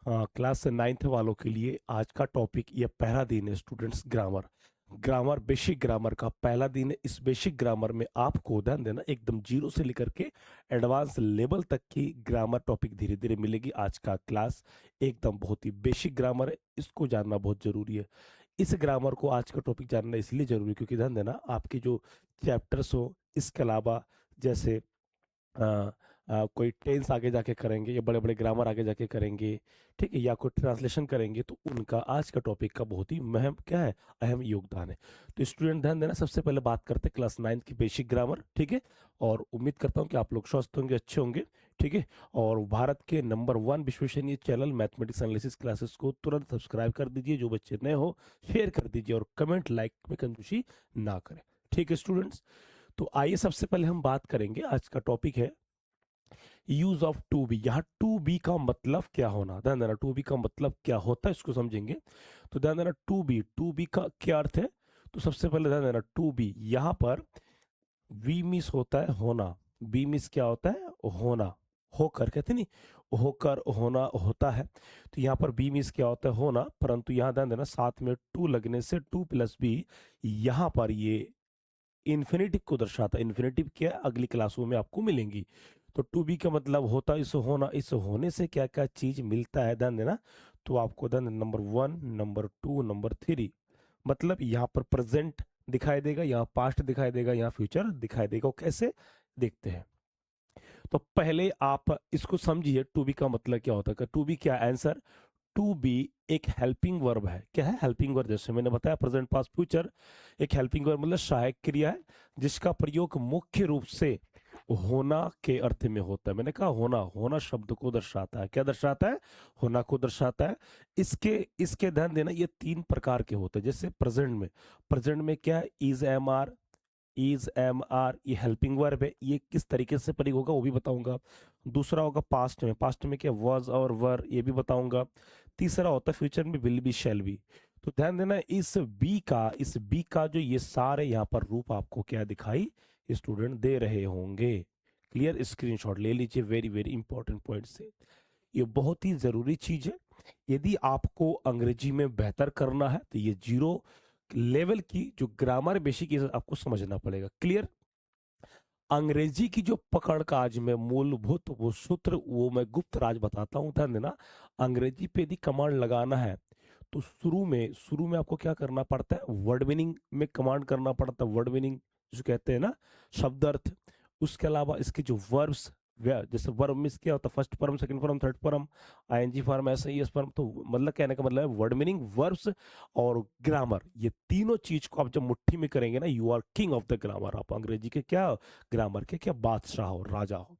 हाँ, class ninth वालों के लिए आज का टॉपिक ये पहला दिन है students. Grammar grammar basic grammar का पहला दिन है। इस बेसिक ग्रामर में आपको ध्यान देना एकदम जीरो से लेकर के एडवांस लेवल तक की ग्रामर टॉपिक धीरे धीरे मिलेगी। आज का क्लास एकदम बहुत ही बेसिक ग्रामर है, इसको जानना बहुत जरूरी है। इस ग्रामर को आज का टॉपिक जानना इसलिए जरूरी है क्योंकि ध्यान देना आपके जो चैप्टर्स हो, इसके अलावा जैसे अ, कोई टेंस आगे जाके करेंगे या बड़े बड़े ग्रामर आगे जाके करेंगे, ठीक है, या कोई ट्रांसलेशन करेंगे, तो उनका आज का टॉपिक का बहुत ही महम क्या है, अहम योगदान है। तो स्टूडेंट ध्यान देना, सबसे पहले बात करते हैं क्लास नाइन्थ की बेसिक ग्रामर, ठीक है। और उम्मीद करता हूँ कि आप लोग स्वस्थ होंगे, अच्छे होंगे, ठीक है। और भारत के नंबर 1 विश्वसनीय चैनल मैथमेटिक्स एनालिसिस क्लासेस को तुरंत सब्सक्राइब कर दीजिए। जो बच्चे नए हो शेयर कर दीजिए और कमेंट लाइक में कंजूसी ना करें, ठीक है स्टूडेंट्स। तो आइए सबसे पहले हम बात करेंगे, आज का टॉपिक है यूज ऑफ टू बी। यहाँ टू बी का मतलब क्या होना, ध्यान देना, टू बी का मतलब क्या होता है इसको समझेंगे। तो ध्यान देना, टू बी का क्या अर्थ है। तो सबसे पहले ध्यान देना, टू बी यहाँ पर वी मिस होता है होना। बी मिस क्या होता है, होना, होकर कहते नहीं, होकर होना होता है। तो यहाँ पर बी मिस क्या होता है, होना, परंतु यहाँ ध्यान देना साथ में टू लगने से टू प्लस बी यहाँ पर ये इन्फिनेटिव को दर्शाता है। इन्फिनेटिव क्या है, अगली क्लासों में आपको मिलेंगी। तो टू बी का मतलब होता है इस होना, इस होने से क्या क्या चीज मिलता है, ध्यान देना। तो आपको ध्यान देना, नंबर 1, नंबर 2, नंबर 3, मतलब यहाँ पर प्रेजेंट दिखाई देगा, यहाँ पास्ट दिखाई देगा, यहाँ फ्यूचर दिखाई देगा। वो कैसे देखते हैं, तो पहले आप इसको समझिए टू बी का मतलब क्या होता है। टू बी क्या आंसर, टू बी एक हेल्पिंग वर्ब है। क्या है, हेल्पिंग वर्ब। जैसे मैंने बताया प्रेजेंट पास्ट फ्यूचर एक हेल्पिंग वर्ब मतलब सहायक क्रिया है, जिसका प्रयोग मुख्य रूप से होना के अर्थ में होता है। मैंने कहा होना, होना शब्द को दर्शाता है। क्या दर्शाता है, होना को दर्शाता है। इसके इसके ध्यान देना, ये 3 प्रकार के होते हैं। जैसे प्रेजेंट में क्या है, इज एम आर, ये हेल्पिंग वर्ब है। ये किस तरीके से प्रयोग होगा वो भी बताऊंगा। दूसरा होगा पास्ट में क्या, वॉज और वर, ये भी बताऊंगा। तीसरा होता है फ्यूचर में विल बी, शैल बी। तो ध्यान देना, इस बी का जो ये सारे यहाँ पर रूप आपको क्या दिखाई स्टूडेंट दे रहे होंगे। क्लियर, स्क्रीनशॉट ले लीजिए, वेरी वेरी इंपॉर्टेंट पॉइंट से। ये बहुत ही जरूरी चीज है। यदि आपको अंग्रेजी में बेहतर करना है तो ये जीरो लेवल की जो ग्रामर बेसिक है आपको समझना पड़ेगा। क्लियर, अंग्रेजी की जो पकड़ का आज मैं मूलभूत वो सूत्र वो मैं गुप्त राज बताता हूं, ध्यान देना। अंग्रेजी पे यदि कमांड लगाना है तो शुरू में आपको क्या करना पड़ता है, वर्ड मीनिंग में कमांड करना पड़ता है। वर्ड मीनिंग जो कहते हैं ना, शब्द अर्थ। उसके अलावा इसके जो वर्ब्स, जैसे वर्ब में क्या होता है, first form, second form, third form, I N G form, ऐसे ही एस फॉर्म। तो मतलब कहने का मतलब है वर्ड मीनिंग, वर्ब्स और ग्रामर, ये तीनों चीज को आप जब मुट्ठी में करेंगे ना, you are king of the grammar. आप अंग्रेजी के क्या, ग्रामर के क्या बादशाह हो, राजा हो,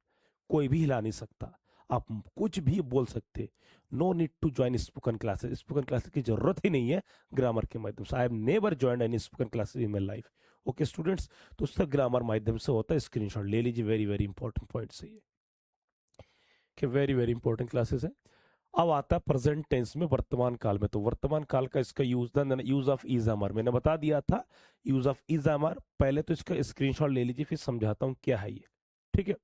कोई भी हिला नहीं सकता। आप कुछ भी बोल सकते। No need to join spoken classes की जरूरत ही नहीं है ग्रामर के माध्यम से। I have never join any spoken classes in my life. Okay students, तो सब ग्रामर माध्यम से होता है। स्क्रीनशॉट ले लीजिए, वेरी वेरी इंपॉर्टेंट पॉइंट से ये कि वेरी वेरी इंपॉर्टेंट क्लासेस है। अब आता है प्रेजेंट टेंस में, वर्तमान काल में। तो वर्तमान काल का इसका यूज ऑफ इज अमर मैंने बता दिया था। यूज ऑफ इज अमर, पहले तो इसका स्क्रीनशॉट ले लीजिए, फिर समझाता हूँ क्या है ये, ठीक है।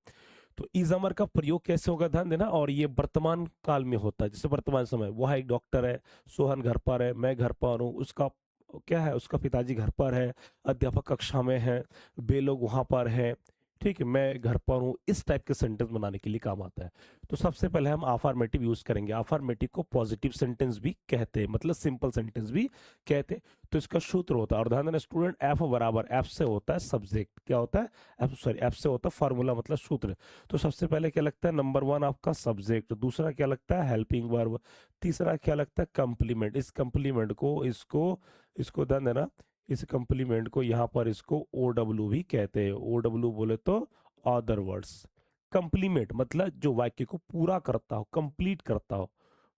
तो इज अमर का प्रयोग कैसे होगा, ध्यान देना। और ये वर्तमान काल में होता है। जैसे वर्तमान समय, वह एक डॉक्टर है, सोहन घर पर है, मैं घर पर हूँ, उसका क्या है, उसका पिताजी घर पर है, अध्यापक कक्षा में है, वे लोग वहां पर हैं, ठीक है, मैं घर पर हूँ। इस टाइप के सेंटेंस बनाने के लिए काम आता है। तो सबसे पहले हम अफर्मेटिव यूज करेंगे। अफर्मेटिव को पॉजिटिव सेंटेंस भी कहते हैं, मतलब सिंपल सेंटेंस भी कहते हैं। तो इसका सूत्र होता है, और ध्यान देना स्टूडेंट, एफ बराबर, एफ से होता है सब्जेक्ट, क्या होता है, एफ से होता है फॉर्मूला, मतलब सूत्र। तो सबसे पहले क्या लगता है, नंबर 1 आपका सब्जेक्ट, दूसरा क्या लगता है हेल्पिंग वर्ब, तीसरा क्या लगता है कंप्लीमेंट। इस कंप्लीमेंट को इसको इसको ध्यान देना, इस कंप्लीमेंट को यहाँ पर इसको ओ डब्ल्यू भी कहते हैं। ओ डब्ल्यू बोले तो अदर वर्ड्स। कंप्लीमेंट मतलब जो वाक्य को पूरा करता हो, कंप्लीट करता हो,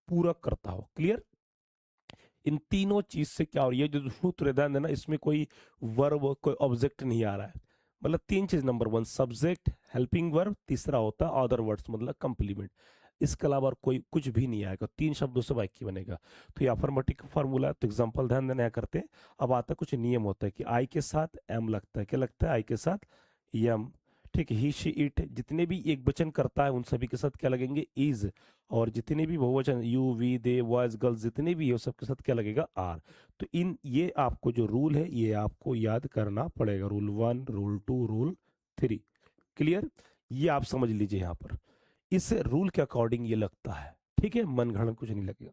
पूरक करता हो। क्लियर, इन तीनों चीज से क्या हो रही है, जो सूत्र ध्यान देना, इसमें कोई वर्ब कोई ऑब्जेक्ट नहीं आ रहा है। मतलब 3 चीज, नंबर 1 सब्जेक्ट, हेल्पिंग वर्ब, तीसरा होता है अदर वर्ड्स मतलब कंप्लीमेंट। इसके अलावा और कोई कुछ भी नहीं आएगा, 3 शब्दों से वाक्य बनेगा। तो ये अफर्मेटिव फार्मूला है। तो एग्जांपल ध्यान देना, करते हैं। अब आता है कुछ नियम होता है कि आई के साथ एम लगता है, क्या लगता है, आई के साथ एम, ठीक है, ही शी इट, जितने भी एक वचन करता है उन सभी के साथ क्या लगेंगे, इज। और जितने भी बहुवचन, you we they boys girls, जितने भी ये सब के साथ क्या लगेगा, आर। तो इन ये आपको जो रूल है ये आपको याद करना पड़ेगा, रूल 1, रूल 2, रूल 3। क्लियर, ये आप समझ लीजिए यहाँ पर इस रूल के अकॉर्डिंग ये लगता है। ठीक है, मन गढ़ंत कुछ नहीं लगेगा।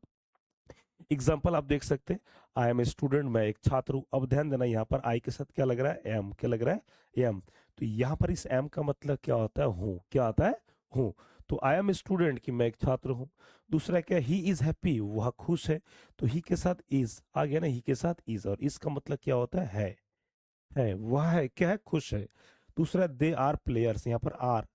एग्जाम्पल आप देख सकते हैं, आई एम ए स्टूडेंट, मैं एक छात्र हूं। अब ध्यान देना यहाँ पर आई के साथ क्या लग रहा है, एम। क्या लग रहा है, एम। तो यहाँ पर इस एम का मतलब क्या होता है, हूँ। क्या आता है, हूँ। तो आई एम ए स्टूडेंट कि मैं एक छात्र हूँ। दूसरा क्या, ही इज हैप्पी, वह खुश है। तो ही के साथ इज आ गया ना, ही के साथ इज, और इसका मतलब क्या होता है वह है, क्या है, खुश है। दूसरा, दे आर प्लेयर्स, यहाँ पर आर,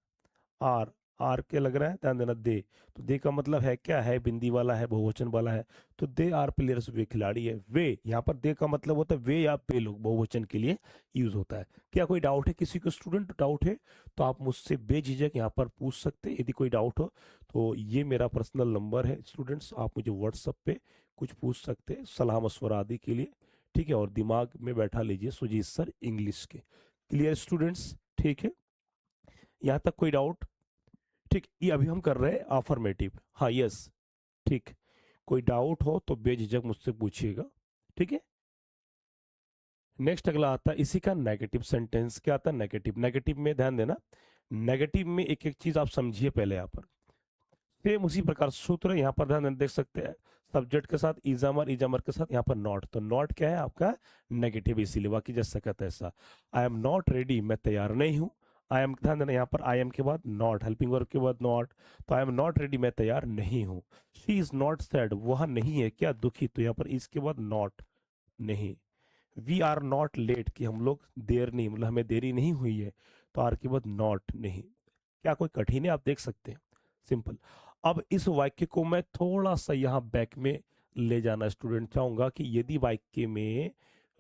आर, आर के लग रहा है, ध्यान देना, दे। तो दे का मतलब है क्या है, बिंदी वाला है, बहुवचन वाला है। तो दे आर प्लेयर्स, वे खिलाड़ी है। वे, यहाँ पर दे का मतलब होता है वे या वे लोग, बहुवचन के लिए यूज होता है। क्या कोई डाउट है, किसी को स्टूडेंट डाउट है तो आप मुझसे बेझिझक यहाँ पर पूछ सकते हैं। यदि कोई डाउट हो तो ये मेरा पर्सनल नंबर है स्टूडेंट्स, आप मुझे व्हाट्सएप पे कुछ पूछ सकते हैं सलाह मशवरा आदि के लिए। ठीक है, और दिमाग में बैठा लीजिए सुजीत सर इंग्लिश के। क्लियर स्टूडेंट्स, ठीक है, यहाँ तक कोई डाउट। ठीक, ये अभी हम कर रहे हैं अफर्मेटिव, हाँ, यस। ठीक, कोई डाउट हो तो बेझिझक मुझसे पूछिएगा। ठीक है, नेक्स्ट अगला आता है इसी का नेगेटिव सेंटेंस। क्या आता है, नेगेटिव। नेगेटिव में ध्यान देना, नेगेटिव में एक एक चीज आप समझिए पहले। यहाँ पर सेम उसी प्रकार सूत्र यहाँ पर ध्यान देख सकते हैं, सब्जेक्ट के साथ इजामर, इजामर के साथ यहाँ पर नॉट। तो नॉट क्या है आपका, नेगेटिव, इसीलिए बाकी जैसा कहता है ऐसा। आई एम नॉट रेडी, मैं तैयार नहीं हूँ। आई एम, ध्यान देना यहाँ पर आई एम के बाद नॉट, हेल्पिंग वर्ब के बाद नॉट। तो आई एम नॉट रेडी, मैं तैयार नहीं हूँ। शी इज नॉट सैड, वह नहीं है क्या, दुखी। तो यहाँ पर इसके बाद नॉट, नहीं। वी आर नॉट लेट, कि हम लोग देर नहीं, मतलब हमें देरी नहीं हुई है। तो आर के बाद नॉट, नहीं। क्या कोई कठिन है, आप देख सकते हैं, सिंपल। अब इस वाक्य को मैं थोड़ा सा यहाँ बैक में ले जाना स्टूडेंट चाहूंगा कि यदि वाक्य में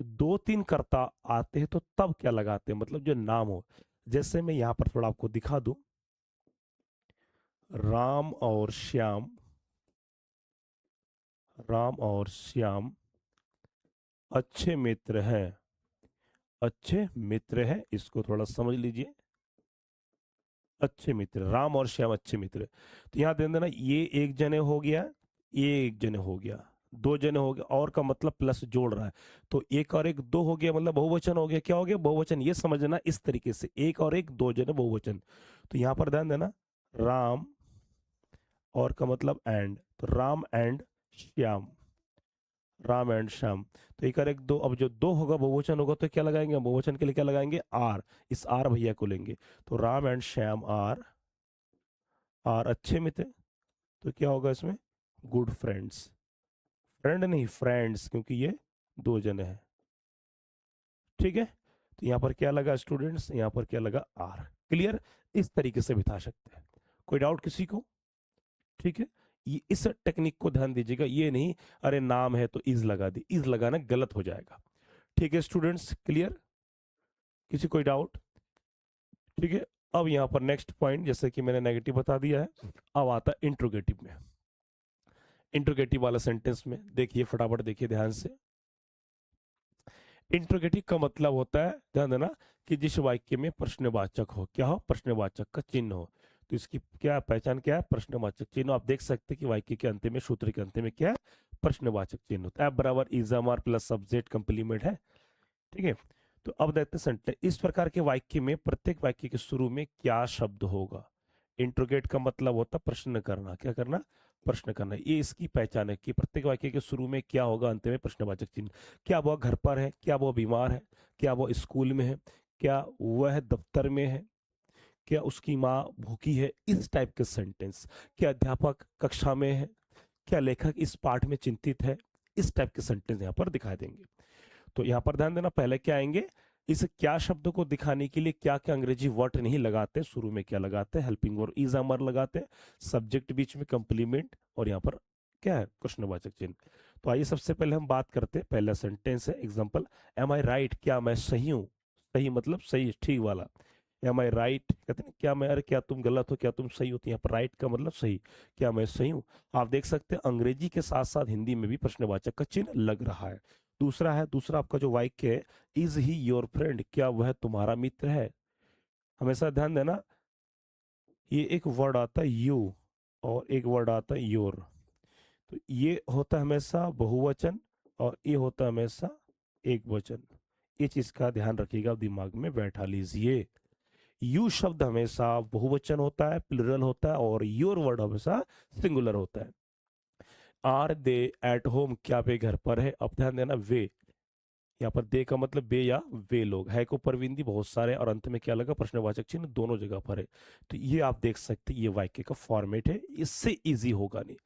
दो तीन कर्ता आते हैं तो तब क्या लगाते हैं, मतलब जो नाम हो। जैसे मैं यहाँ पर थोड़ा आपको दिखा दूं, राम और श्याम, राम और श्याम अच्छे मित्र हैं, अच्छे मित्र हैं, इसको थोड़ा समझ लीजिए। अच्छे मित्र, राम और श्याम अच्छे मित्र। तो यहाँ ध्यान देना, ये एक जने हो गया, ये एक जने हो गया, दो जने हो गया, और का मतलब प्लस जोड़ रहा है। तो एक और एक दो हो गया, मतलब बहुवचन हो गया। क्या हो गया, बहुवचन। ये समझना इस तरीके से, एक और एक दो जने, बहुवचन। तो यहाँ पर ध्यान देना, राम और का मतलब एंड, तो राम एंड श्याम, राम एंड श्याम। तो एक और एक दो, अब जो दो होगा बहुवचन होगा तो क्या लगाएंगे, बहुवचन के लिए क्या लगाएंगे, आर। इस आर भैया को लेंगे। तो Ram and Shyam are, are अच्छे मित्र। तो क्या होगा इसमें, गुड फ्रेंड्स। फ्रेंड नहीं, फ्रेंड्स, क्योंकि ये दो जने हैं। ठीक है, तो यहाँ पर क्या लगा स्टूडेंट्स, यहाँ पर क्या लगा, आर। क्लियर, इस तरीके से बिठा सकते हैं। कोई डाउट किसी को। ठीक है, ये इस टेक्निक को ध्यान दीजिएगा, ये नहीं अरे नाम है तो इज लगा दी, इज लगाना गलत हो जाएगा। ठीक है स्टूडेंट्स, क्लियर, किसी कोई डाउट। ठीक है, अब यहाँ पर नेक्स्ट पॉइंट, जैसे कि मैंने नेगेटिव बता दिया है, अब आता है इंट्रोगेटिव में। इंट्रोगेटिव वाला सेंटेंस में देखिए, फटाफट देखिए ध्यान से। इंट्रोगेटिव का मतलब होता है, ध्यान देना, कि जिस वाक्य में प्रश्नवाचक हो, क्या हो, प्रश्नवाचक का चिन्ह हो। तो इसकी क्या पहचान, क्या है, प्रश्नवाचक चिन्ह। आप देख सकते हैं कि वाक्य के अंत में, सूत्र के अंत में क्या है, प्रश्नवाचक चिन्ह होता है। एफ बराबर is am are plus subject complement है। ठीक है, तो अब देखते हैं सेंटेंस। इस प्रकार के वाक्य में प्रत्येक वाक्य के शुरू में क्या शब्द होगा। इंट्रोगेट का मतलब होता है प्रश्न करना, क्या करना, प्रश्न करना। ये इसकी पहचान है कि प्रत्येक वाक्य के शुरू में क्या होगा, अंत में प्रश्नवाचक चिन्ह। क्या वह घर पर है, क्या वह बीमार है, क्या वह स्कूल में है, क्या वह दफ्तर में है, क्या उसकी माँ भूखी है, इस टाइप के सेंटेंस। क्या अध्यापक कक्षा में है, क्या लेखक इस पाठ में चिंतित है, इस टाइप के सेंटेंस यहाँ पर दिखाई देंगे। तो यहाँ पर ध्यान देना, पहले क्या आएंगे, इस क्या शब्द को दिखाने के लिए क्या क्या अंग्रेजी वर्ड नहीं लगाते, शुरू में क्या लगाते हैं, हेल्पिंग वर्ब इज अमर लगाते हैं, सब्जेक्ट बीच में कंप्लीमेंट, और यहाँ पर क्या है, प्रश्नवाचक चिन्ह। तो आइए सबसे पहले हम बात करते हैं, पहला सेंटेंस है एग्जांपल, एम आई राइट, क्या मैं सही हूँ। सही मतलब सही, ठीक वाला। एम आई राइट, कहते हैं क्या मैं, अरे क्या तुम गलत हो, क्या तुम सही हो। तो यहाँ पर राइट का मतलब सही, क्या मैं सही हूँ। आप देख सकते हैं अंग्रेजी के साथ साथ हिंदी में भी प्रश्नवाचक का चिन्ह लग रहा है। दूसरा है, दूसरा आपका जो वाक्य है, इज ही योर फ्रेंड, क्या वह तुम्हारा मित्र है। हमेशा ध्यान देना, ये एक वर्ड आता है यू और एक वर्ड आता है योर। तो ये होता है हमेशा बहुवचन और ये होता है हमेशा एक वचन। ये चीज का ध्यान रखिएगा, दिमाग में बैठा लीजिए। यू शब्द हमेशा बहुवचन होता है, प्लुरल होता है, और योर वर्ड हमेशा सिंगुलर होता है। आर दे एट होम, क्या वे घर पर है? अब ध्यान देना, वे यहाँ पर दे का मतलब बे या वे लोग है को परविंदी बहुत सारे, और अंत में क्या लगा? प्रश्नवाचक चिन्ह दोनों जगह पर है। तो ये आप देख सकते हैं, ये वाक्य का फॉर्मेट है, इससे इजी होगा नहीं।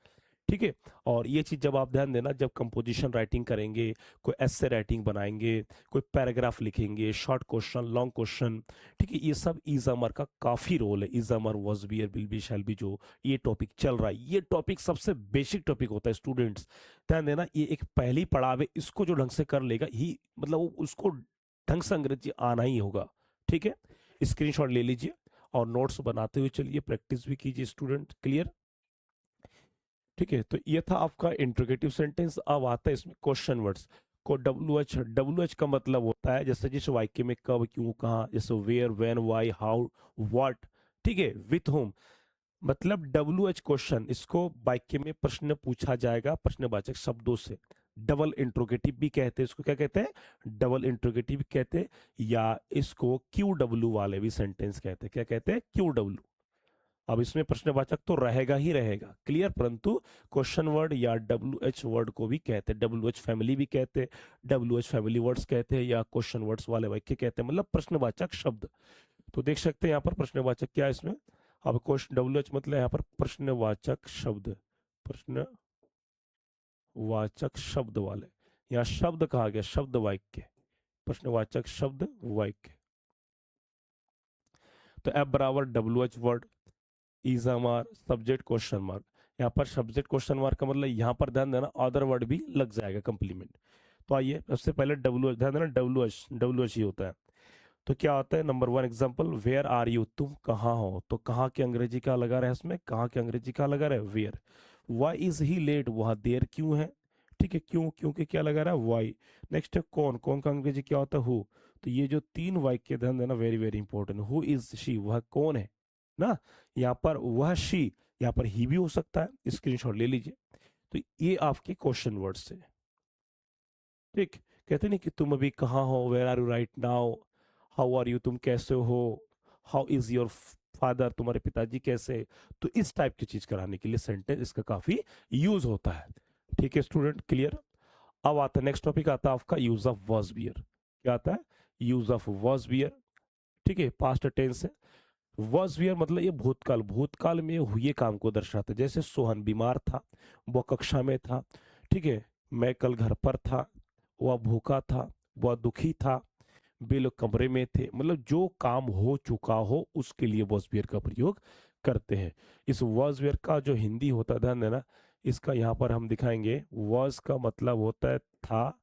ठीक है। और ये चीज जब आप ध्यान देना, जब कंपोजिशन राइटिंग करेंगे, कोई एस्से राइटिंग बनाएंगे, कोई पैराग्राफ लिखेंगे, शॉर्ट क्वेश्चन, लॉन्ग क्वेश्चन, ठीक है, ये सब इजामर का काफी रोल है। Is am are, was be, will be, shall be, जो ये टॉपिक चल रहा है, ये टॉपिक सबसे बेसिक टॉपिक होता है स्टूडेंट्स। ध्यान देना, ये एक पहली पड़ाव है, इसको जो ढंग से कर लेगा ही, मतलब उसको ढंग से अंग्रेजी आना ही होगा। ठीक है। स्क्रीनशॉट ले लीजिए और नोट्स बनाते हुए चलिए, प्रैक्टिस भी कीजिए स्टूडेंट। क्लियर? ठीक है। तो ये था आपका इंट्रोगेटिव सेंटेंस। अब आता है इसमें क्वेश्चन वर्ड्स को। डब्ल्यू एच का मतलब होता है जैसे जिस वाक्य में कब, क्यों, कहाँ, जैसे where, when, why, how, what. ठीक है। विथ होम, मतलब डब्ल्यू एच क्वेश्चन, इसको वाक्य में प्रश्न पूछा जाएगा प्रश्नवाचक शब्दों से। डबल इंट्रोगेटिव भी कहते हैं इसको। क्या कहते हैं? डबल इंट्रोगेटिव कहते हैं, या इसको क्यू डब्ल्यू वाले भी सेंटेंस कहते हैं। क्या कहते हैं? Q W. अब इसमें प्रश्नवाचक तो रहेगा ही रहेगा, क्लियर, परंतु क्वेश्चन वर्ड या डब्ल्यू एच वर्ड को भी कहते हैं, डब्ल्यू एच फैमिली भी कहते हैं, डब्ल्यू एच फैमिली वर्ड्स कहते हैं, या क्वेश्चन वर्ड्स वाले वाक्य कहते हैं, मतलब प्रश्नवाचक शब्द। तो देख सकते हैं यहाँ पर प्रश्नवाचक क्या है इसमें। अब क्वेश्चन डब्ल्यू एच मतलब यहाँ पर प्रश्नवाचक शब्द, प्रश्नवाचक शब्द वाले, यहाँ शब्द कहा गया, शब्द वाक्य, प्रश्नवाचक शब्द वाक्य। तो एफ बराबर डब्ल्यू एच वर्ड, इज हमार सब्जेक्ट क्वेश्चन मार्क। यहाँ पर सब्जेक्ट क्वेश्चन मार्क का मतलब यहाँ पर ध्यान देना अदर वर्ड भी लग जाएगा कंप्लीमेंट। तो आइए, सबसे पहले डब्ल्यू ध्यान देना, डब्ल्यू एच ही होता है। तो क्या होता है? Number one example, where are you, तुम कहाँ हो? तो कहाँ के अंग्रेजी का लगा रहा है इसमें, कहाँ के अंग्रेजी का लगा रहा है? Where. Why is he late, वह देर क्यों है? ठीक है, क्यों, क्योंकि क्या लगा रहा है? वाई। नेक्स्ट है कौन, कौन का अंग्रेजी क्या होता है? हु। तो ये जो तीन वाक्य ध्यान देना, very very important. Who is she, वह कौन है ना, यहाँ पर वह शी, यहाँ पर ही भी हो सकता है, स्क्रीनशॉट ले लीजिए। तो ये आपके क्वेश्चन वर्ड्स है। ठीक। कहते नहीं कि तुम अभी कहाँ हो, where are you right now, how are you, तुम कैसे हो, हाउ इज योर फादर, तुम्हारे पिताजी कैसे। तो इस टाइप की चीज कराने के लिए सेंटेंस इसका काफी यूज होता है। ठीक है स्टूडेंट, क्लियर? अब आता है नेक्स्ट टॉपिक, आता है आपका यूज ऑफ वॉज बियर। क्या आता है? Use of was were. ठीक है, पास्ट टेंस है। वॉज वियर मतलब ये भूतकाल, भूतकाल में हुए काम को दर्शाता है। जैसे सोहन बीमार था, वह कक्षा में था। ठीक है। मैं कल घर पर था, वह भूखा था, वह दुखी था, वे लोग कमरे में थे। मतलब जो काम हो चुका हो उसके लिए वॉज वियर का प्रयोग करते हैं। इस वॉज वियर का जो हिंदी होता है, ध्यान देना, इसका यहाँ पर हम दिखाएंगे। वॉज का मतलब होता है था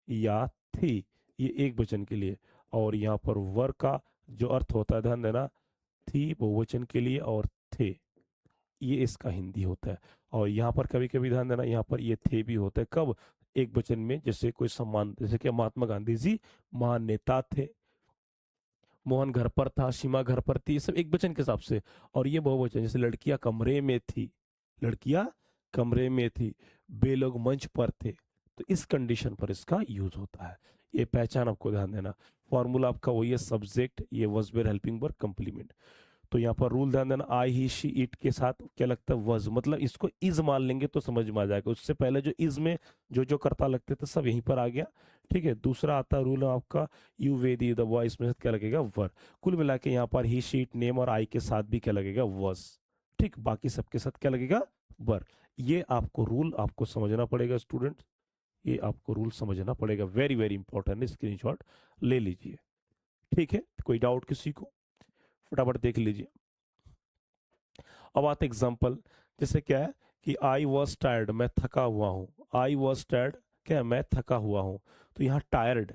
या थी, ये एक वचन के लिए। और यहाँ पर वर का जो अर्थ होता है, ध्यान देना, थी बहुवचन के लिए, और थे ये इसका हिंदी होता है। और यहाँ पर कभी कभी ध्यान देना, यहाँ पर ये थे भी होता है, कब? एक वचन में, जैसे कोई सम्मान, जैसे कि महात्मा गांधी जी महान नेता थे, मोहन घर पर था, सीमा घर पर थी, ये सब एक वचन के हिसाब से। और ये बहुवचन, जैसे लड़कियां कमरे में थी, लड़कियां कमरे में थी, वे लोग मंच पर थे। तो इस कंडीशन पर इसका यूज होता है। ये पहचान आपको ध्यान देना। फॉर्मूला आपका वही है, सब्जेक्ट, ये verb were helping verb complement. तो यहाँ पर रूल ध्यान देना, आई ही शी इट के साथ क्या लगता है? वज, मतलब इसको इज मान लेंगे तो समझ में आ जाएगा। उससे पहले जो इज में जो जो करता लगते थे सब यहीं पर आ गया। ठीक है। दूसरा आता है रूल आपका, you way the the boy, इसमें क्या लगेगा? वर। कुल मिला के यहाँ पर ही शीट नेम और आई के साथ भी क्या लगेगा? वॉज। ठीक, बाकी सबके साथ क्या लगेगा? वर। ये आपको रूल आपको समझना पड़ेगा स्टूडेंट, ये आपको रूल समझना पड़ेगा, वेरी वेरी इंपॉर्टेंट है, स्क्रीनशॉट ले लीजिए। ठीक है, कोई डाउट किसी को? फटाफट देख लीजिए। अब आते एग्जाम्पल, जैसे क्या है कि आई वॉज टायर्ड, मैं थका हुआ हूँ। आई वॉज टायर्ड, क्या है? मैं थका हुआ हूँ। तो यहाँ टायर्ड,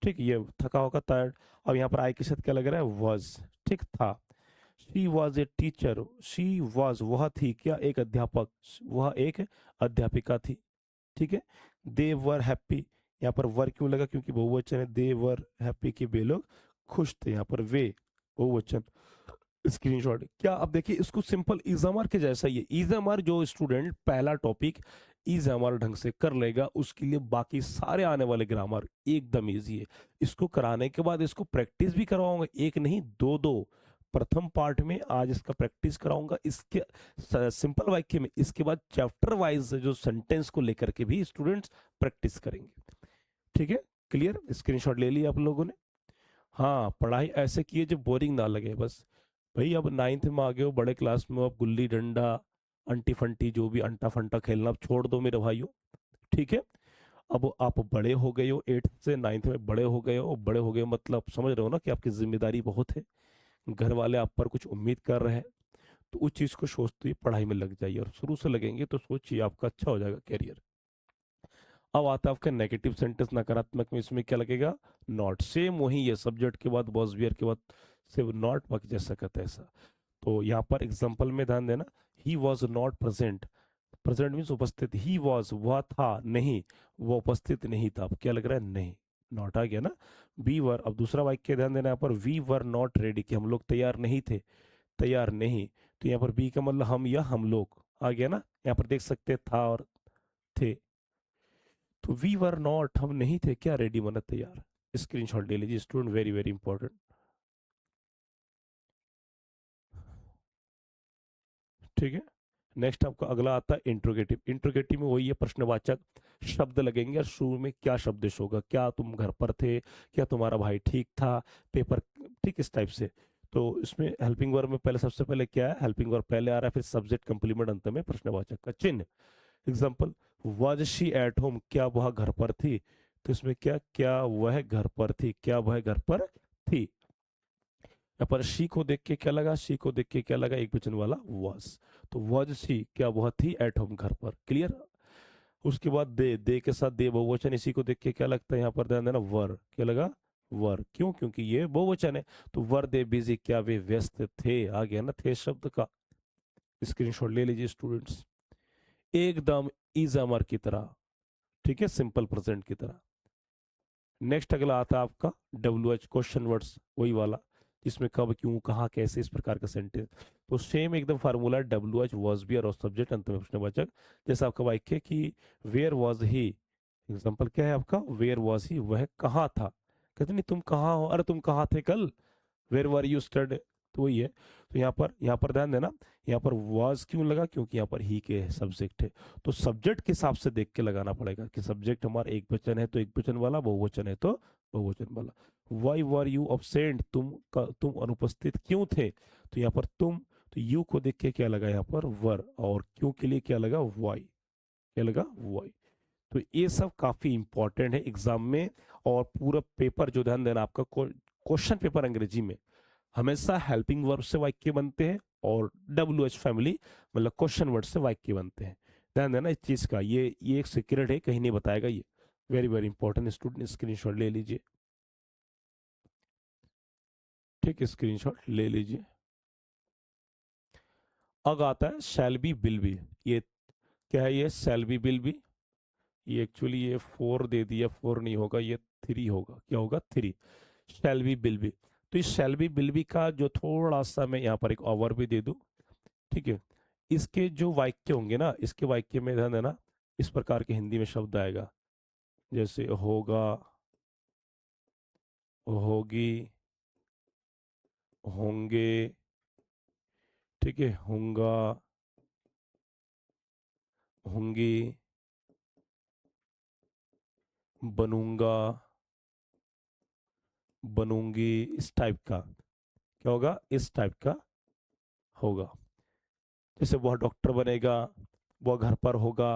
ठीक, ये थका होगा टायर्ड। अब यहाँ पर आई के साथ क्या लग रहा है? वॉज। ठीक, था। She was a teacher, she was वह थी क्या? एक अध्यापक, वह एक अध्यापिका थी। ठीक है। दे वर हैप्पी, यहाँ पर वर क्यों लगा? क्योंकि बहुवचन है। दे वर हैप्पी, कि वे लोग खुश थे। यहाँ पर वे, बहुवचन, स्क्रीनशॉट क्या। अब देखिए इसको सिंपल इजामर के जैसा ही है। इजामर जो स्टूडेंट पहला टॉपिक इजामर ढंग से कर लेगा उसके लिए बाकी सारे आने वाले ग्रामर एकदम इजी है। इसको कराने के बाद इसको प्रैक्टिस भी करवाऊंगा, एक नहीं दो दो। प्रथम पार्ट में आज इसका प्रैक्टिस कराऊंगा इसके सिंपल वाक्य में, इसके बाद चैप्टर वाइज जो सेंटेंस को लेकर के भी स्टूडेंट्स प्रैक्टिस करेंगे। ठीक है, क्लियर, स्क्रीनशॉट ले लिया आप लोगों ने। हाँ, पढ़ाई ऐसे कीजिए जो बोरिंग ना लगे बस। भाई अब नाइन्थ में आ गए हो, बड़े क्लास में हो, अब गुल्ली डंडा अंटी फंटी जो भी अंटा फंटा खेलना अब छोड़ दो मेरे भाइयों। ठीक है, अब आप बड़े हो गए हो, एट्थ से नाइन्थ में बड़े हो गए हो। बड़े हो गए हो मतलब समझ रहे हो ना कि आपकी जिम्मेदारी बहुत है, घर वाले आप पर कुछ उम्मीद कर रहे हैं। तो उस चीज को सोचते हुए पढ़ाई में लग जाइए, और शुरू से लगेंगे तो सोचिए आपका अच्छा हो जाएगा कैरियर। अब आता है आपका नेगेटिव सेंटेंस, नकारात्मक में, इसमें क्या लगेगा, नॉट। सेम वही है, सब्जेक्ट के बाद वॉज वेयर के बाद से नॉट, बाकी जैसा कहते हैं ऐसा। तो यहाँ पर एग्जाम्पल में ध्यान देना, ही was not present. Present means उपस्थित, ही वॉज वह था, नहीं वो उपस्थित नहीं था। अब क्या लग रहा है, नहीं, नॉट आ गया ना। वी वर, अब दूसरा वाक्य ध्यान देना यहाँ पर, वी वर नॉट रेडी, कि हम लोग तैयार नहीं थे, तैयार नहीं। तो यहाँ पर बी का मतलब हम या हम लोग आ गया ना, यहाँ पर देख सकते था और थे। तो वी वर नॉट, हम नहीं थे क्या रेडी, मतलब तैयार। स्क्रीनशॉट ले लीजिए स्टूडेंट, वेरी वेरी इंपॉर्टेंट। ठीक है, नेक्स्ट आपका अगला आता है इंट्रोगेटिव। इंट्रोगेटिव में वही है, प्रश्नवाचक शब्द लगेंगे और शुरू में क्या शब्दिश होगा, क्या तुम घर पर थे, क्या तुम्हारा भाई ठीक था, पेपर, ठीक इस टाइप से। तो इसमें हेल्पिंग वर्ब में पहले सबसे पहले क्या है, हेल्पिंग वर्ब पहले आ रहा है, फिर सब्जेक्ट कंप्लीमेंट अंत में प्रश्नवाचक का चिन्ह। Example, was she at home, क्या वह घर पर थी। तो इसमें क्या, क्या वह घर पर थी, क्या वह घर पर थी। यहाँ पर शी को देख के क्या लगा, शी को देख के क्या लगा, एक वचन वाला वाज। तो वाज शी, क्या वह थी एट होम, घर पर, क्लियर। उसके बाद दे के साथ दे बहुवचन, इसी को देख के क्या लगता है, यहाँ पर ध्यान देना, वर, क्या लगा, वर, क्यों, क्योंकि ये बहुवचन है। तो वर दे बिजी, क्या वे व्यस्त थे, आ गया ना थे शब्द का। स्क्रीनशॉट ले लीजिए स्टूडेंट्स, एकदम इजामर की तरह। ठीक है, सिंपल प्रेजेंट की तरह। नेक्स्ट अगला आता है आपका WH, क्वेश्चन वर्ड्स, वही वाला जिसमें कब, क्यों, कहाँ, कैसे, इस प्रकार का सेंटेंस। तो सेम एकदम फार्मूला, WH वॉज बी और सब्जेक्ट अंत में प्रश्नवाचक। जैसा आपका वाक्य कि वेयर वॉज ही, एग्जाम्पल क्या है आपका, वेयर वॉज ही, वह कहाँ था। कहते नहीं तुम कहाँ हो, अरे तुम कहाँ थे कल, वेयर वर यू स्टड। तो वही है। तो यहाँ पर ध्यान देना, यहाँ पर वाज क्यों लगा, क्योंकि यहाँ पर ही के सब्जेक्ट है। तो सब्जेक्ट के हिसाब से देख के लगाना पड़ेगा कि सब्जेक्ट हमारा एक वचन है तो एक वचन वाला, बहुवचन है तो बहुवचन वाला। वाई वर यू absent, तुम अनुपस्थित क्यों थे। तो यहाँ पर तुम, तो यू को देख के क्या लगा यहाँ पर वर, और क्यों के लिए क्या लगा वाई, क्या लगा वाई। तो ये सब काफी इंपॉर्टेंट है एग्जाम में। और पूरा पेपर जो, ध्यान देना आपका क्वेश्चन पेपर अंग्रेजी में हमेशा हेल्पिंग वर्ब से वाक्य बनते हैं, और WH फैमिली मतलब क्वेश्चन वर्ड से वाक्य बनते हैं। ध्यान देना इस चीज का, ये एक सीक्रेट है, कहीं नहीं बताएगा ये। Very very important student, screenshot ले लीजिए। ठीक, स्क्रीनशॉट ले लीजिए। अब आता है शैल बी विल बी। ये क्या है, ये शैल बी विल बी, ये एक्चुअली ये 4 दे दिया, 4 नहीं होगा, ये 3 होगा, क्या होगा 3। शैल बी विल बी, तो इस शैल बी विल बी का जो थोड़ा सा मैं यहाँ पर एक ओवर भी दे दूं। ठीक है, इसके जो वाक्य होंगे ना, इसके वाक्य में ध्यान देना, इस प्रकार के हिंदी में शब्द आएगा, जैसे होगा, होगी, होंगे, ठीक है, होंगा, होंगी, बनूंगा, बनूंगी, इस टाइप का क्या होगा, इस टाइप का होगा। जैसे वह डॉक्टर बनेगा, वह घर पर होगा,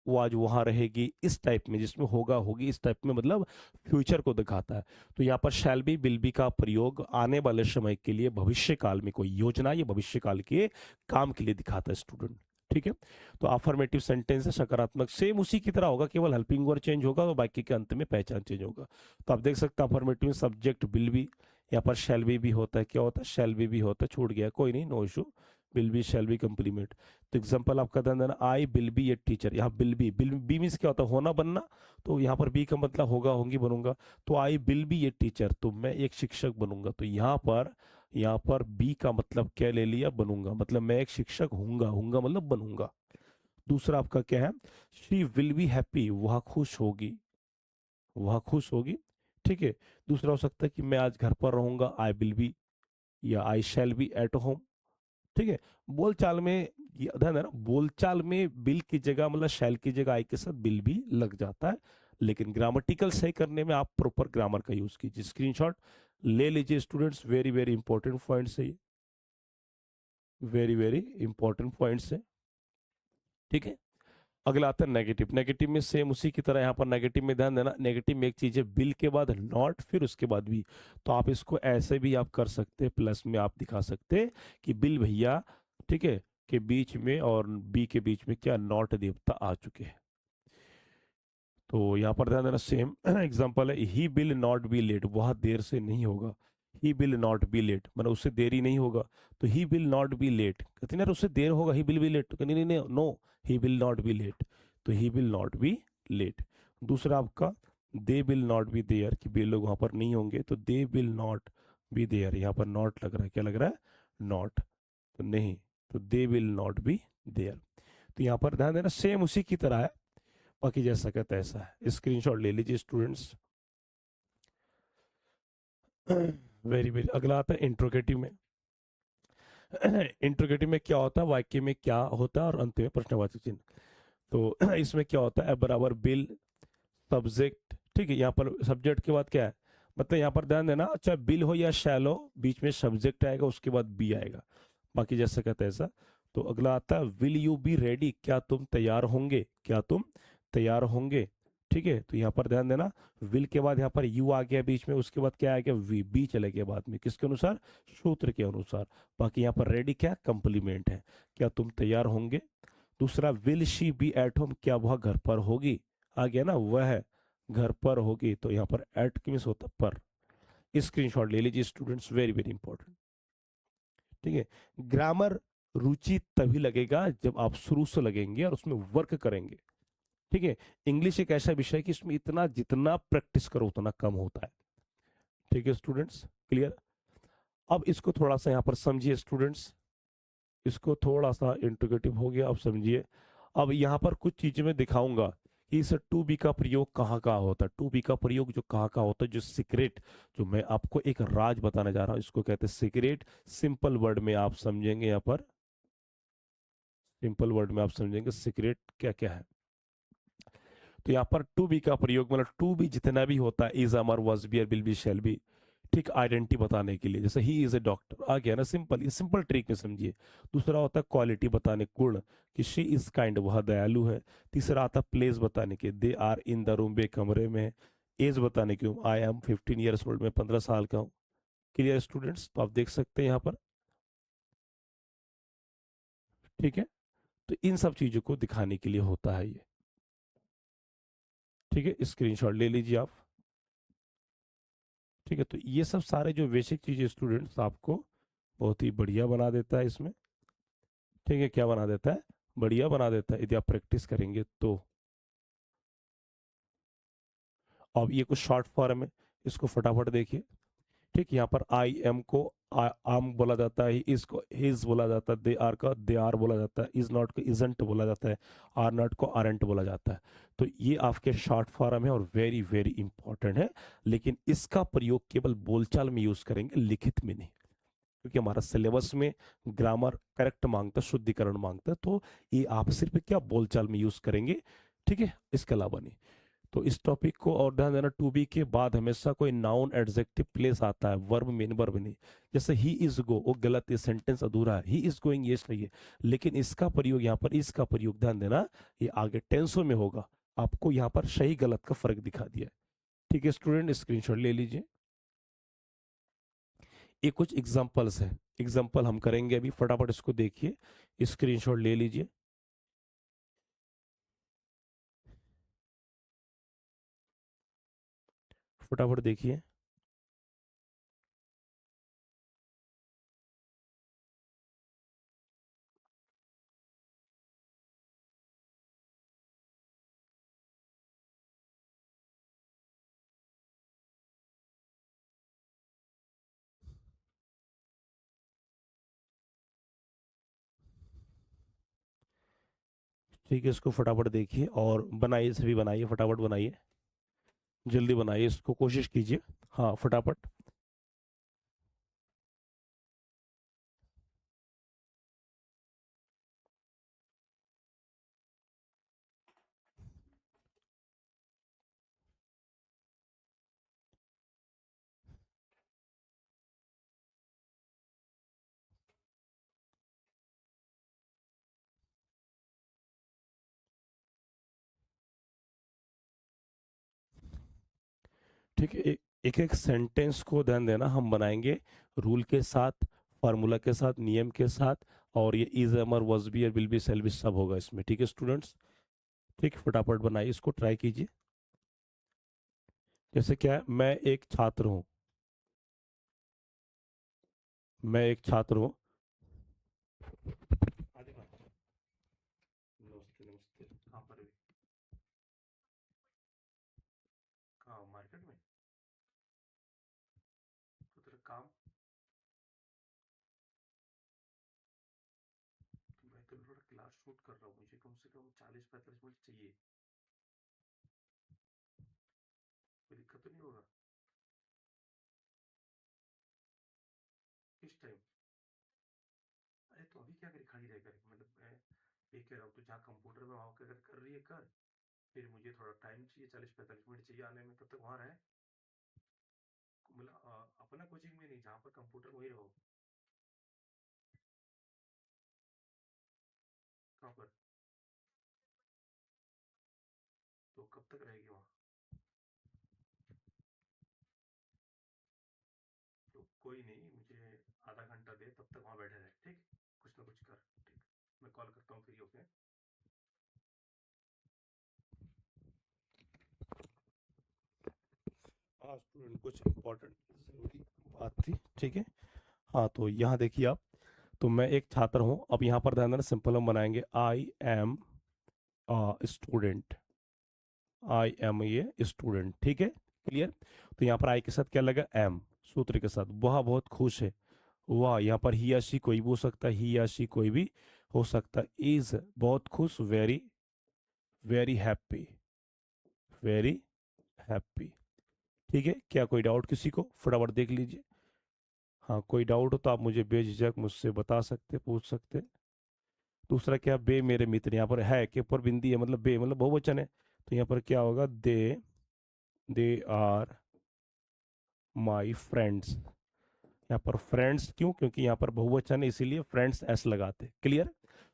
वो आज वहां रहेगी, इस टाइप में, जिसमें होगा होगी इस टाइप में, मतलब फ्यूचर को दिखाता है। तो यहाँ पर शैल बी विल बी का प्रयोग आने वाले समय के लिए, भविष्य काल में कोई योजना या भविष्य काल के काम के लिए दिखाता है स्टूडेंट। ठीक है, तो अफर्मेटिव सेंटेंस है सकारात्मक, सेम उसी की तरह होगा, केवल हेल्पिंग वर्ड चेंज होगा तो बाकी के अंत में पहचान चेंज होगा। तो आप देख सकते हैं अफर्मेटिव में सब्जेक्ट विल बी, यहाँ पर शैल बी भी होता है, क्या होता है, शैल बी भी होता है, छूट गया कोई नहीं, no issue. Will be shall be complement. तो एग्जाम्पल आपका ध्यान देना, I will be a teacher, यहाँ बिल बी मीन्स क्या होता है, होना बनना। तो यहाँ पर बी का मतलब होगा, होंगी, बनूंगा। तो आई विल बी ए टीचर, तो मैं एक शिक्षक बनूंगा। तो यहाँ पर यहाँ पर बी का मतलब क्या ले लिया, बनूंगा, मतलब मैं एक शिक्षक हूंगा, हूंगा मतलब बनूंगा। दूसरा आपका क्या है, शी विल बी हैप्पी, वह खुश होगी, वह खुश होगी। ठीक है। दूसरा हो सकता है कि मैं आज घर पर रहूंगा, आई विल बी, या आई शैल बी एट होम। ठीक है। बोलचाल में ये ध्यान देना, बोलचाल में बिल की जगह मतलब शैल की जगह आई के साथ बिल भी लग जाता है, लेकिन ग्रामेटिकल सही करने में आप प्रॉपर ग्रामर का यूज कीजिए। स्क्रीनशॉट ले लीजिए students, very very important points है ये, वेरी वेरी इंपॉर्टेंट पॉइंट्स है। ठीक है। अगला आता है नेगेटिव। नेगेटिव में सेम उसी की तरह यहाँ पर नेगेटिव में ध्यान देना, नेगेटिव में एक चीज है बिल के बाद नॉट, फिर उसके बाद भी। तो आप इसको ऐसे भी आप कर सकते हैं, प्लस में आप दिखा सकते हैं कि बिल भैया, ठीक है, के बीच में और बी के बीच में क्या नॉट देवता आ चुके हैं। तो यहाँ पर ध्यान देना, सेम एग्जांपल है, he will not be late, वह देर से नहीं होगा। He will not be late मतलब उससे देरी नहीं होगा। तो he will not be late, कहते ना उससे देर होगा, ही विल बी लेट, तो नहीं नहीं नहीं, no, he will not be late, तो he will not be late. दूसरा आपका, they will not be there, कि वे लोग वहां पर नहीं होंगे, तो they will not be there, यहाँ पर नॉट लग रहा है, क्या लग रहा है, नॉट, तो नहीं, तो they will not be there. तो यहाँ पर ध्यान देना सेम उसी की तरह है, बाकी जैसा का तैसा है। स्क्रीनशॉट ले लीजिए स्टूडेंट्स। Very very. अगला आता है इंट्रोगेटिव में। इंट्रोगेटिव में क्या होता है, वाक्य में क्या होता है और अंत में प्रश्नवाचक चिन्ह। तो इसमें क्या होता है, बराबर बिल, सब्जेक्ट। ठीक है। यहाँ पर सब्जेक्ट के बाद क्या है, मतलब यहाँ पर ध्यान देना, चाहे बिल हो या शैल हो, बीच में सब्जेक्ट आएगा, उसके बाद बी आएगा, बाकी जैसा कहता है ऐसा। तो अगला आता है विल यू बी रेडी, क्या तुम तैयार होंगे, क्या तुम तैयार होंगे। ठीक है। तो यहाँ पर ध्यान देना, विल के बाद यहाँ पर यू आ गया बीच में, उसके बाद क्या आ गया, वी, बी चले गया बाद में, किसके अनुसार, सूत्र के अनुसार। बाकी यहाँ पर रेडी क्या कंप्लीमेंट है, क्या तुम तैयार होंगे। दूसरा, will she be at home, क्या वह घर पर होगी, आ गया ना, वह घर पर होगी, तो यहाँ पर एट की मिस होता पर। स्क्रीनशॉट ले लीजिए स्टूडेंट्स, वेरी वेरी इंपॉर्टेंट। ठीक है। ग्रामर रुचि तभी लगेगा जब आप शुरू से लगेंगे और उसमें वर्क करेंगे। ठीक है। इंग्लिश एक ऐसा विषय है कि इसमें इतना जितना प्रैक्टिस करो उतना कम होता है। ठीक है स्टूडेंट्स, क्लियर। अब इसको थोड़ा सा यहाँ पर समझिए स्टूडेंट्स, इसको थोड़ा सा इंट्रोगेटिव हो गया, अब समझिए। अब यहाँ पर कुछ चीजें मैं दिखाऊंगा कि इस टू बी का प्रयोग कहाँ कहाँ होता है, टू बी का प्रयोग जो कहाँ कहाँ होता है, जो सीक्रेट, जो मैं आपको एक राज बताने जा रहा हूँ, इसको कहते हैं सीक्रेट। सिंपल वर्ड में आप समझेंगे, यहाँ पर सिंपल वर्ड में आप समझेंगे सीक्रेट क्या क्या है। तो यहाँ पर टू बी का प्रयोग मतलब टू बी जितना भी होता है, is, am are, was, be, will be, shall be, ठीक, आइडेंटिटी बताने के लिए, जैसे ही इज ए डॉक्टर आ गया ना, सिंपल, ये सिंपल ट्रिक में समझिए। दूसरा होता है क्वालिटी बताने, गुण, कि शी इज काइंड, वह दयालु है। तीसरा आता है प्लेस बताने के, they are in the room, वे कमरे में है। एज बताने की, आई एम 15 ईयर्स ओल्ड, मैं 15 साल का हूँ। क्लियर स्टूडेंट्स, तो आप देख सकते हैं यहाँ पर। ठीक है। तो इन सब चीजों को दिखाने के लिए होता है ये। ठीक है। स्क्रीनशॉट ले लीजिए आप। ठीक है। तो ये सब सारे जो बेसिक चीजें स्टूडेंट्स आपको बहुत ही बढ़िया बना देता है इसमें। ठीक है। क्या बना देता है, बढ़िया बना देता है, यदि आप प्रैक्टिस करेंगे तो। अब ये कुछ शॉर्ट फॉर्म है, इसको फटाफट देखिए। ठीक, यहाँ पर आई एम को आम बोला जाता है, इसको हिज बोला जाता है, दे आर का दे आर बोला जाता है, इज नॉट को इजंट बोला जाता है, आर नॉट को आरंट बोला जाता है। तो ये आपके शॉर्ट फॉर्म है और वेरी वेरी इंपॉर्टेंट है, लेकिन इसका प्रयोग केवल बोलचाल में यूज करेंगे, लिखित में नहीं, क्योंकि हमारा सिलेबस में ग्रामर करेक्ट मांगता है, शुद्धिकरण मांगता है, तो ये आप सिर्फ क्या बोलचाल में यूज करेंगे। ठीक है। इसके अलावा नहीं। तो इस टॉपिक को और ध्यान देना, टू बी के बाद हमेशा कोई नाउन एडजेक्टिव प्लेस आता है, वर्ब मेन वर्ब नहीं। जैसे ही इज गो, वो गलत है, सेंटेंस अधूरा है, ही इज गोइंग ये सही है, लेकिन इसका प्रयोग यहाँ पर, इसका प्रयोग ध्यान देना, ये आगे टेंसों में होगा। आपको यहाँ पर सही गलत का फर्क दिखा दिया है। ठीक है स्टूडेंट, स्क्रीनशॉट ले लीजिए। ये कुछ एग्जांपल्स है, एग्जांपल हम करेंगे अभी, फटाफट इसको देखिए, स्क्रीनशॉट ले लीजिए। फटाफट देखिए। ठीक है, इसको फटाफट देखिए और बनाइए, सभी बनाइए, फटाफट बनाइए, जल्दी बनाइए, इसको कोशिश कीजिए। हाँ फटाफट। ठीक है, एक एक सेंटेंस को ध्यान देना, हम बनाएंगे रूल के साथ, फार्मूला के साथ, नियम के साथ, और ये is am are was be will be shall be सब होगा इसमें। ठीक है स्टूडेंट्स, ठीक है, फटाफट बनाइए, इसको ट्राई कीजिए। जैसे क्या है, मैं एक छात्र हूँ, मैं एक छात्र हूँ। आगे बात। नमस्ते नमस्ते, कहाँ पर भी? कहाँ, मार्केट में? तो तेरा काम, तो मैं तो थोड़ा क्लास शूट कर रहा हूँ, मुझे कम से कम 40-45 मिनट चाहिए। कोई दिक्कत तो नहीं होगा? किस टाइम? अरे तो अभी क्या करी, खड़ी रह कर, मतलब मैं ये कह रहा हूँ, तो जहाँ कंप्यूटर में वहाँ कर रही है कर, फिर मुझे थोड़ा टाइम चाहिए, 40-45 मिनट चाहिए आने में, तब तक वहाँ रहे। मतलब अपना कोचिंग में नहीं, जहाँ पर कंप्यूटर वहीं रहो। कहाँ पर? तो कब तक रहेगी वहाँ? तो कोई नहीं, मुझे आधा घंटा दे, तब तक वहाँ बैठे रहे, ठीक? कुछ ना कुछ कर, ठीक? मैं कॉल करता हूँ फ्री होके। हाँ स्टूडेंट, कुछ इम्पोर्टेंट जरूरी बात थी, ठीक है। हाँ तो यहाँ देखिए आप, तो मैं एक छात्र हूँ, अब यहाँ पर ध्यान देना, सिंपल हम बनाएंगे, I am student, I am ये स्टूडेंट, ठीक है, क्लियर। तो यहाँ पर आई के साथ क्या लगा, एम, सूत्र के साथ, वह बहुत खुश है, वाह, यहाँ पर ही या शी कोई भी हो सकता है, ही या शी कोई भी हो सकता है, इज बहुत खुश, very, very happy, very happy, ठीक है। क्या कोई डाउट किसी को, फटाफट देख लीजिए। हाँ कोई डाउट हो तो आप मुझे बेझिझक मुझसे बता सकते, पूछ सकते। दूसरा क्या, बे मेरे मित्र, यहाँ पर है के ऊपर बिंदी है, मतलब बे मतलब बहुवचन है, तो यहाँ पर क्या होगा, दे आर माई फ्रेंड्स। यहाँ पर फ्रेंड्स क्यों, क्योंकि यहाँ पर बहुवचन है, इसीलिए फ्रेंड्स एस लगाते, क्लियर।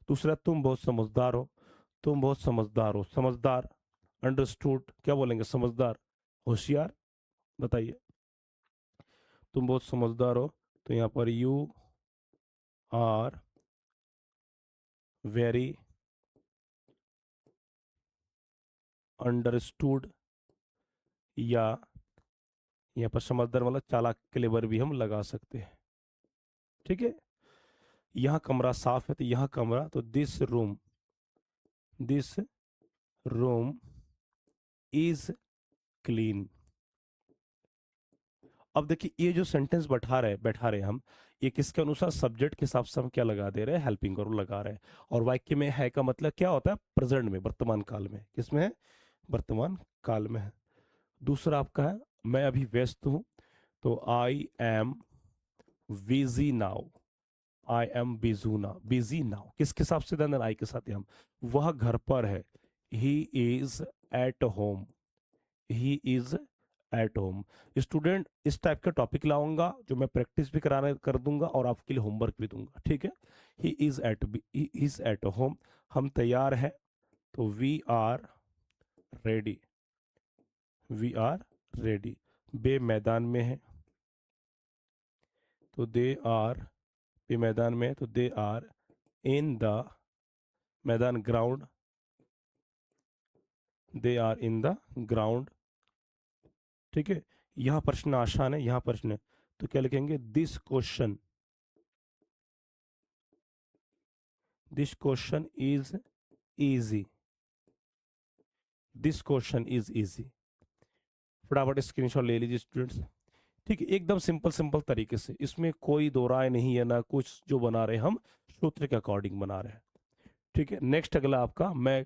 दूसरा, तुम बहुत समझदार हो, तुम बहुत समझदार हो, समझदार, अंडरस्टूड, क्या बोलेंगे, समझदार, होशियार, बताइए। तुम बहुत समझदार हो, तो यहाँ पर यू आर वेरी अंडरस्टूड, या यहाँ पर समझदार मतलब चालाक, क्लेवर भी हम लगा सकते हैं, ठीक है। यहाँ कमरा साफ है, तो यहाँ कमरा, तो दिस रूम इज क्लीन। अब देखिए, ये जो सेंटेंस बैठा रहे हम, ये किसके अनुसार, सब्जेक्ट के हिसाब से हम क्या लगा दे रहे हैं, हेल्पिंग वर्ब लगा रहे हैं। और वाक्य में है का मतलब क्या होता है, प्रेजेंट में, वर्तमान काल में, किसमें है, वर्तमान काल में है। दूसरा आपका है, मैं अभी व्यस्त हूं, तो I am busy now, I am बिजूना, बिजी नाउ, किसके हिसाब से, देन आई के साथ हम, वह घर पर है, he is at home, he is at home. Student, इस टाइप का टॉपिक लाऊंगा जो मैं प्रैक्टिस भी कराने कर दूंगा और आपके लिए होमवर्क भी दूंगा, ठीक है। ही इज एट होम, हम तैयार हैं, तो रेडी वी आर रेडी। बे मैदान में है, तो दे आर, बे मैदान में है, तो they are in the maidan, ground, they are in the ground, ठीक है। यहाँ प्रश्न आसान है, यहाँ प्रश्न है, तो क्या लिखेंगे, this question is easy, this question is easy, फटाफट स्क्रीनशॉट ले लीजिए स्टूडेंट्स। ठीक है, एकदम सिंपल सिंपल तरीके से, इसमें कोई दो राय नहीं है, ना कुछ जो बना रहे हम सूत्र के अकॉर्डिंग बना रहे हैं, ठीक है, नेक्स्ट अगला आपका, मैं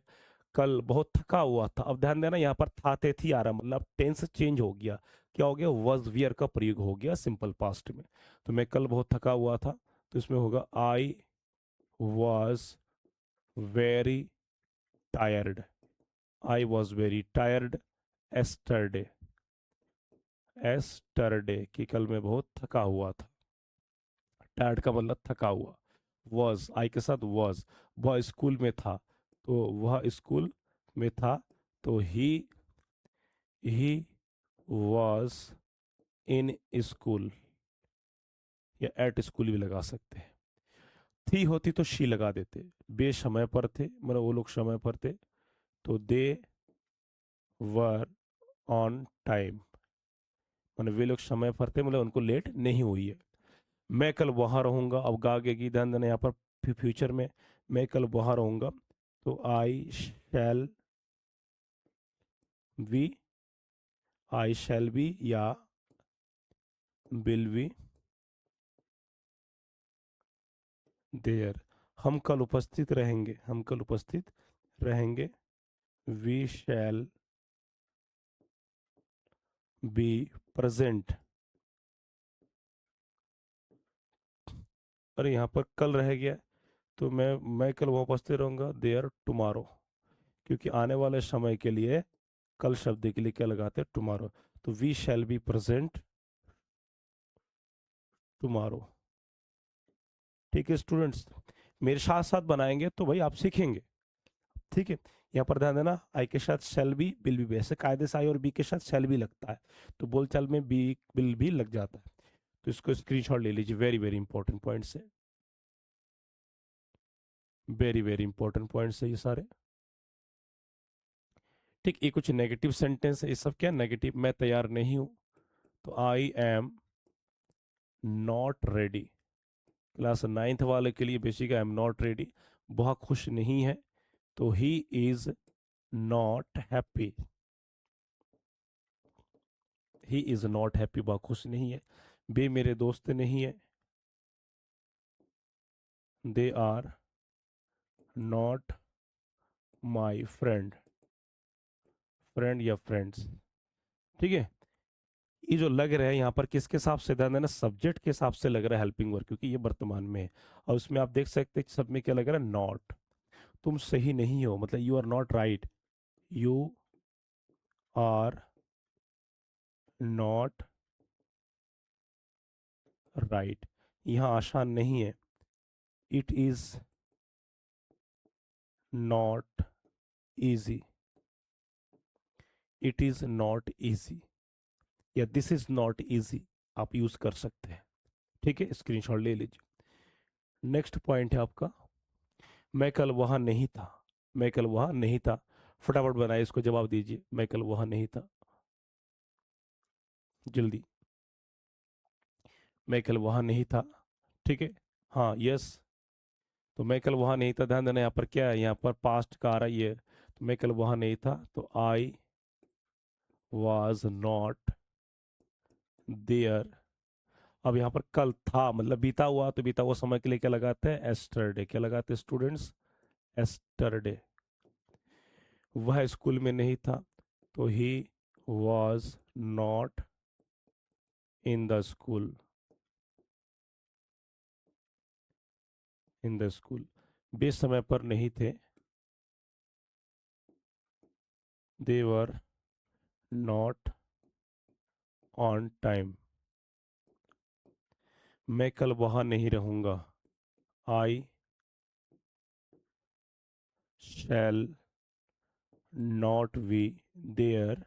कल बहुत थका हुआ था। अब ध्यान देना, यहाँ पर था थे थी आ रहा, मतलब टेंस चेंज हो गया। क्या हो गया, वॉज वियर का प्रयोग हो गया सिंपल पास्ट में। तो मैं कल बहुत थका हुआ था, तो इसमें होगा I was very tired. I was very tired yesterday. Yesterday कि कल मैं बहुत थका हुआ था। टायर्ड का मतलब थका हुआ। वॉज आई के साथ वॉज, वह स्कूल में था, तो वह स्कूल में था। तो ही वॉज इन स्कूल, या एट स्कूल भी लगा सकते हैं। थी होती तो शी लगा देते। बे समय पर थे, मतलब वो लोग समय पर थे, तो दे वर ऑन टाइम, मतलब वे लोग समय पर थे, मतलब उनको लेट नहीं हुई है। मैं कल वहां रहूंगा, अब गा आगे की ध्यान देना यहाँ पर फ्यूचर में। मैं कल वहां रहूंगा, तो बी आई शैल बी या विल बी देयर। हम कल उपस्थित रहेंगे, हम कल उपस्थित रहेंगे। We shall be present. अरे यहाँ पर कल रह गया, तो मैं कल वहाँ उपस्थित रहूंगा देयर टुमारो, क्योंकि आने वाले समय के लिए कल शब्द के लिए क्या लगाते हैं, टुमारो। तो we shall be present tomorrow. ठीक है स्टूडेंट्स, मेरे साथ साथ बनाएंगे तो भाई आप सीखेंगे। ठीक है, यहाँ पर ध्यान देना, आई के साथ शैल बी विल बी, वैसे कायदे से आई और बी के साथ शैल भी लगता है, तो बोलचाल में बी विल भी लग जाता है। तो इसको स्क्रीनशॉट ले लीजिए, वेरी वेरी इंपॉर्टेंट पॉइंट्स है, वेरी वेरी इंपॉर्टेंट पॉइंट्स है ये सारे। ठीक, ये कुछ नेगेटिव सेंटेंस है, ये सब क्या नेगेटिव, मैं तैयार नहीं हूँ, तो I am not ready. Class ninth वाले के लिए basic, I am not ready. वह खुश नहीं है, तो he is not happy. He is not happy, वह खुश नहीं है। वे मेरे दोस्त नहीं है, they are not my friend. Friend या फ्रेंड्स, ठीक है। ये जो लग रहा है यहाँ पर किसके हिसाब से, ध्यान देना, सब्जेक्ट के हिसाब से लग रहा है हेल्पिंग वर्ब, क्योंकि ये वर्तमान में है। और उसमें आप देख सकते हैं सब में क्या लग रहा है, नॉट। तुम सही नहीं हो, मतलब you are not right, you are not right. यहाँ आसान नहीं है, it is not easy, it is not easy, या दिस इज नॉट इजी, आप यूज कर सकते हैं। ठीक है, स्क्रीनशॉट ले लीजिए। नेक्स्ट पॉइंट है आपका, मैं कल वहां नहीं था। मैं कल वहां नहीं था, फटाफट बनाए इसको, जवाब दीजिए, मैं कल वहां नहीं था, जल्दी। मैं कल वहां नहीं था, ठीक है, हाँ यस। तो मैं कल वहां नहीं था, ध्यान देना यहाँ पर क्या है, यहाँ पर पास्ट का आ रहा है ये, तो मैं कल वहां नहीं था, तो आई वॉज नॉट देयर। अब यहाँ पर कल था मतलब बीता हुआ, तो बीता हुआ समय के लिए क्या लगाते हैं, एस्टरडे। क्या लगाते हैं स्टूडेंट्स, एस्टरडे। वह स्कूल में नहीं था, तो he was not in the school, in the school. वे समय पर नहीं थे, they were not on time. मैं कल वहां नहीं रहूंगा, I shall not be there.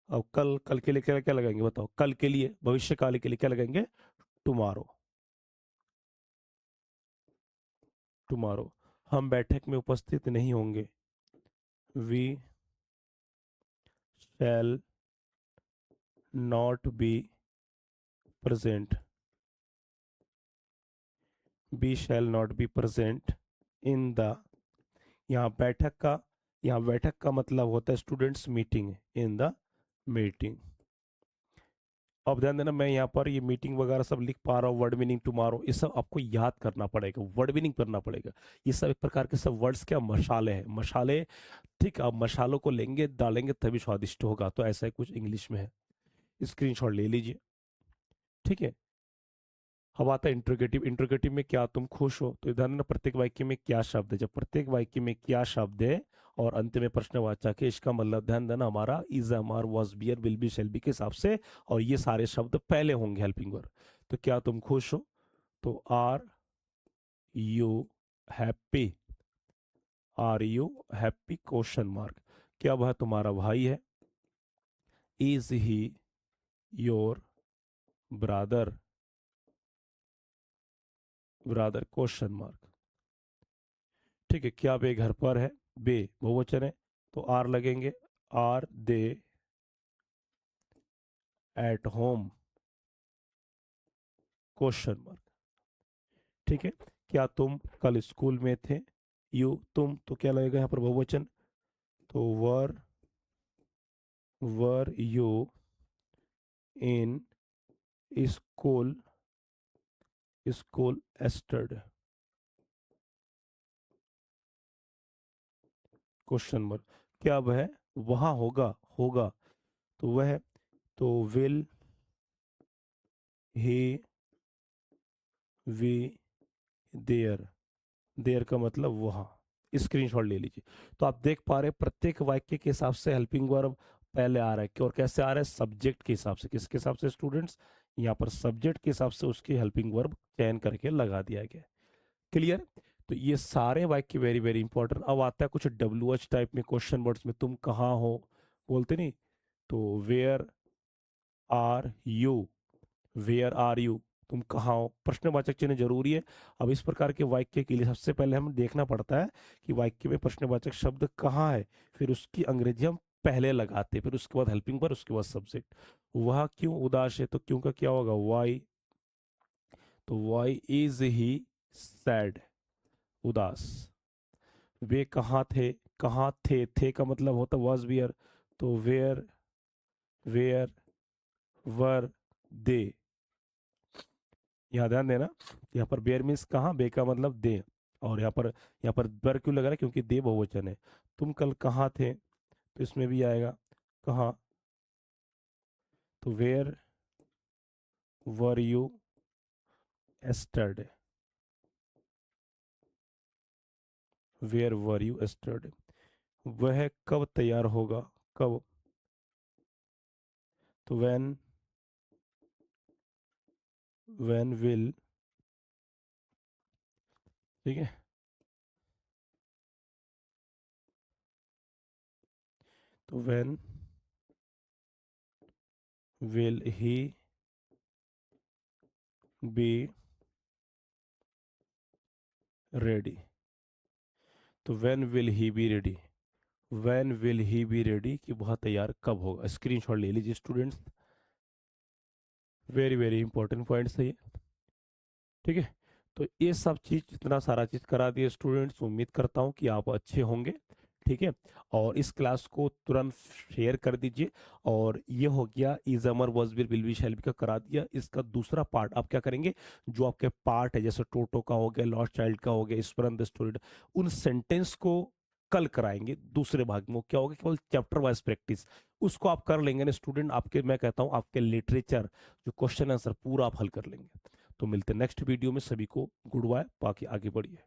अब कल, कल के लिए क्या क्या लगाएंगे बताओ, कल के लिए भविष्य काल के लिए क्या लगाएंगे, टुमारो। टुमारो। हम बैठक में उपस्थित नहीं होंगे, we shall not be present, we shall not be present in the. यहाँ बैठक का, यहाँ बैठक का मतलब होता है students meeting, in the meeting. अब ध्यान देना, मैं यहाँ पर ये मीटिंग वगैरह सब लिख पा रहा हूँ, वर्ड मीनिंग टुमारो, ये सब आपको याद करना पड़ेगा, वर्ड मीनिंग करना पड़ेगा। ये सब एक प्रकार के सब वर्ड्स क्या, मसाले हैं, मसाले। ठीक, आप मसालों को लेंगे डालेंगे तभी स्वादिष्ट होगा, तो ऐसा ही कुछ इंग्लिश में है। स्क्रीनशॉट ले लीजिए। ठीक है। अब आता है इंट्रोगेटिव। इंट्रोगेटिव में क्या तुम खुश हो, तो ध्यान देना प्रत्येक वाक्य में क्या शब्द है। जब प्रत्येक वाक्य में क्या शब्द है और अंत में प्रश्नवाचक है, इसका मतलब ध्यान देना हमारा is, are, was, were, will be, shall be के हिसाब से, और ये सारे शब्द पहले होंगे हेल्पिंग वर्ब। तो क्या तुम खुश हो, तो are you happy, are you happy question mark. क्या वह तुम्हारा भाई है, is he your brother, brother question mark. ठीक है। क्या वे घर पर है, बे बहुवचन है, तो आर लगेंगे, are they at home question mark. ठीक है। क्या तुम कल स्कूल में थे, यू तुम, तो क्या लगेगा यहाँ पर बहुवचन, तो were you in school, school एस्टर्ड क्वेश्चन मार्क। क्या वह वहां होगा, होगा, तो वह, तो will he be there, there का मतलब वहां। स्क्रीनशॉट ले लीजिए। तो आप देख पा रहे हैं प्रत्येक वाक्य के हिसाब से हेल्पिंग वर्ब पहले आ रहा है, और कैसे आ रहा है, सब्जेक्ट के हिसाब से। किसके हिसाब से स्टूडेंट्स, यहाँ पर सब्जेक्ट के हिसाब से उसकी हेल्पिंग वर्ब चयन करके लगा दिया गया। क्लियर। तो ये सारे वाक्य वेरी वेरी इंपॉर्टेंट। अब आता है कुछ WH टाइप में क्वेश्चन वर्ड्स में, तुम कहाँ हो बोलते नहीं, तो where are you, where are you, तुम कहाँ हो, प्रश्नवाचक चिन्ह जरूरी है। अब इस प्रकार के वाक्य के लिए सबसे पहले हमें देखना पड़ता है कि वाक्य में प्रश्नवाचक शब्द कहाँ है, फिर उसकी अंग्रेजी हम पहले लगाते, फिर उसके बाद हेल्पिंग पर, उसके बाद सब्जेक्ट। वह क्यों उदास है, तो क्यों का क्या होगा, वाई, तो वाई इज ही सैड, उदास। वे कहाँ थे, कहाँ थे का मतलब होता वॉज वियर, तो वेयर, वेयर वर दे। यहाँ ध्यान देना, यहाँ पर बेयर मीन्स कहाँ, बे का मतलब दे, और यहाँ पर बर क्यों लग रहा है, क्योंकि दे बहुवचन है। तुम कल कहाँ थे, तो इसमें भी आएगा कहाँ, तो where were you yesterday, where were you yesterday. वह कब तैयार होगा, कब, तो व्हेन विल, ठीक है, तो when will he be ready, तो when will he be ready, when will he be ready कि वह तैयार कब होगा। स्क्रीनशॉट ले लीजिए students, very very important points है ये। ठीक है। तो ये सब चीज, इतना सारा चीज करा दिए स्टूडेंट्स, उम्मीद करता हूँ कि आप अच्छे होंगे। ठीक है। और इस क्लास को तुरंत शेयर कर दीजिए। और ये हो गया is, am are, was, will be, shall B का करा दिया। इसका दूसरा पार्ट आप क्या करेंगे, जो आपके पार्ट है जैसे टोटो का हो गया, लॉस्ट चाइल्ड का हो गया, स्परन द स्टोरी, उन सेंटेंस को कल कराएंगे दूसरे भाग में। वो क्या होगा, केवल चैप्टर वाइज प्रैक्टिस, उसको आप कर लेंगे ना स्टूडेंट, आपके, मैं कहता हूँ आपके लिटरेचर जो क्वेश्चन आंसर पूरा आप हल कर लेंगे। तो मिलते हैं नेक्स्ट वीडियो में, सभी को गुड बाय, बाकी आगे बढ़िए।